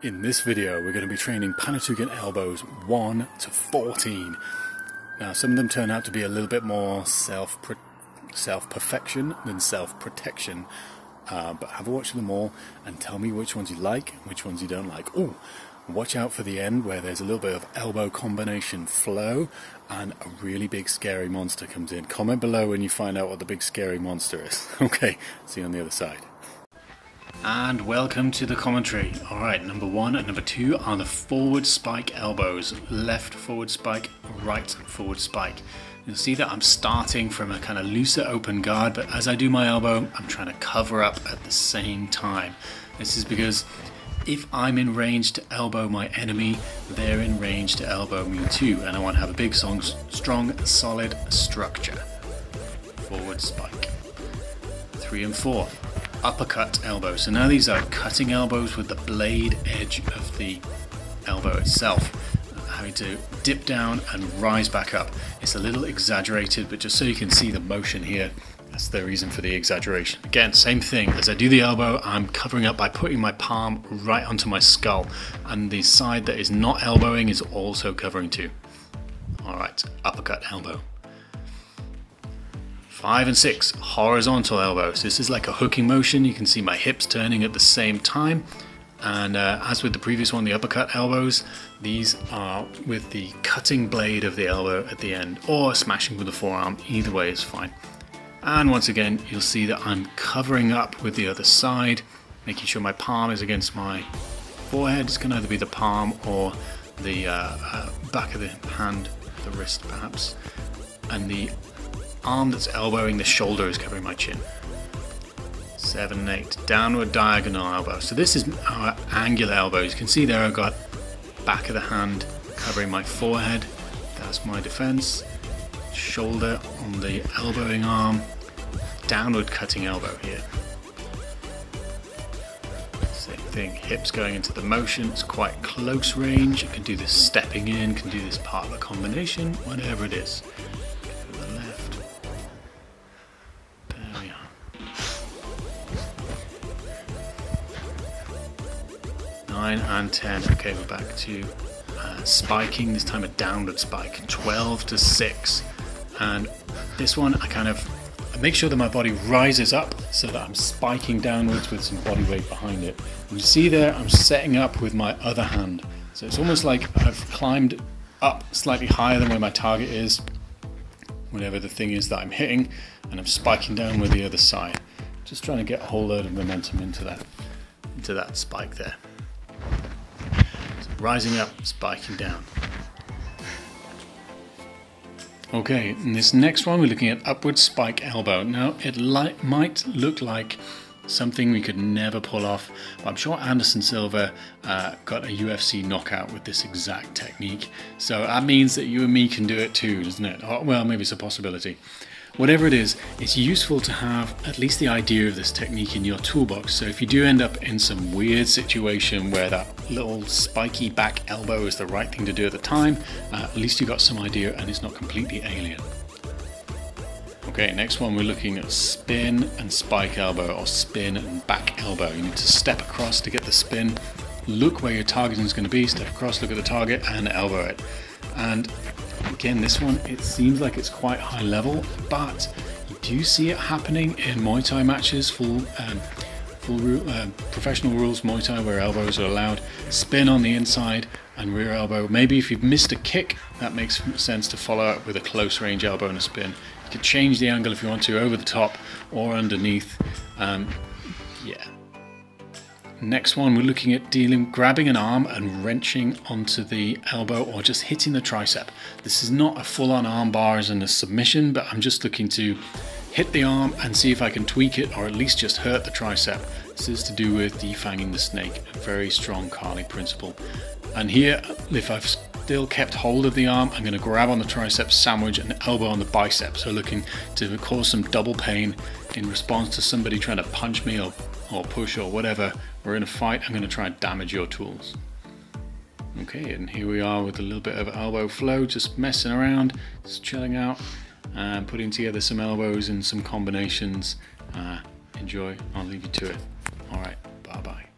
In this video, we're going to be training Panantukan elbows 1 to 14. Now, some of them turn out to be a little bit more self-perfection than self-protection. But have a watch of them all and tell me which ones you like and which ones you don't like. Oh, watch out for the end where there's a little bit of elbow combination flow and a really big scary monster comes in. Comment below when you find out what the big scary monster is. Okay, see you on the other side. And welcome to the commentary. Alright, number 1 and number 2 are the forward spike elbows. Left forward spike, right forward spike. You'll see that I'm starting from a kind of looser open guard, but as I do my elbow, I'm trying to cover up at the same time. This is because if I'm in range to elbow my enemy, they're in range to elbow me too, and I want to have a big, strong, solid structure. Forward spike. 3 and 4. Uppercut elbow. So now these are cutting elbows with the blade edge of the elbow itself. Having to dip down and rise back up. It's a little exaggerated, but just so you can see the motion here, that's the reason for the exaggeration. Again, same thing. As I do the elbow, I'm covering up by putting my palm right onto my skull, and the side that is not elbowing is also covering too. Alright, uppercut elbow. 5 and 6, horizontal elbows. This is like a hooking motion. You can see my hips turning at the same time. And as with the previous one, the uppercut elbows, these are with the cutting blade of the elbow at the end, or smashing with the forearm. Either way is fine. And once again, you'll see that I'm covering up with the other side, making sure my palm is against my forehead. It's going to either be the palm or the back of the hand, the wrist perhaps. And the arm that's elbowing the shoulder is covering my chin. 7 and 8, downward diagonal elbow. So this is our angular elbows. You can see there I've got back of the hand covering my forehead. That's my defense. Shoulder on the elbowing arm. Downward cutting elbow here. Same thing, hips going into the motion. It's quite close range. You can do this stepping in, can do this part of a combination, whatever it is. 9 and 10. Okay, we're back to spiking, this time a downward spike. 12 to 6. And this one, I make sure that my body rises up so that I'm spiking downwards with some body weight behind it. And you see there, I'm setting up with my other hand. So it's almost like I've climbed up slightly higher than where my target is, whatever the thing is that I'm hitting, and I'm spiking down with the other side. Just trying to get a whole load of momentum into that spike there. Rising up, spiking down. Okay, in this next one we're looking at upward spike elbow. Now it might look like something we could never pull off, but I'm sure Anderson Silva got a UFC knockout with this exact technique. So that means that you and me can do it too, doesn't it? Oh, well, maybe it's a possibility. Whatever it is, it's useful to have at least the idea of this technique in your toolbox. So if you do end up in some weird situation where that little spiky back elbow is the right thing to do at the time, at least you got some idea and it's not completely alien. Okay, next one we're looking at spin and spike elbow, or spin and back elbow. You need to step across to get the spin, look where your target is going to be, step across, look at the target and elbow it. And again, this one, it seems like it's quite high level, but you do see it happening in Muay Thai matches, professional rules Muay Thai where elbows are allowed. Spin on the inside and rear elbow. Maybe if you've missed a kick, that makes sense to follow up with a close range elbow and a spin. You can change the angle if you want to, over the top or underneath. Yeah. Next one, we're looking at grabbing an arm and wrenching onto the elbow or just hitting the tricep. This is not a full-on arm bar as in a submission, but I'm just looking to hit the arm and see if I can tweak it or at least just hurt the tricep. This is to do with defanging the snake, a very strong Kali principle. And here, if I've still kept hold of the arm, I'm going to grab on the tricep sandwich and elbow on the bicep. So looking to cause some double pain in response to somebody trying to punch me or push or whatever. We're in a fight, I'm going to try and damage your tools. Okay, and here we are with a little bit of elbow flow, just messing around, just chilling out, and putting together some elbows and some combinations. Enjoy, I'll leave you to it. Alright, bye bye.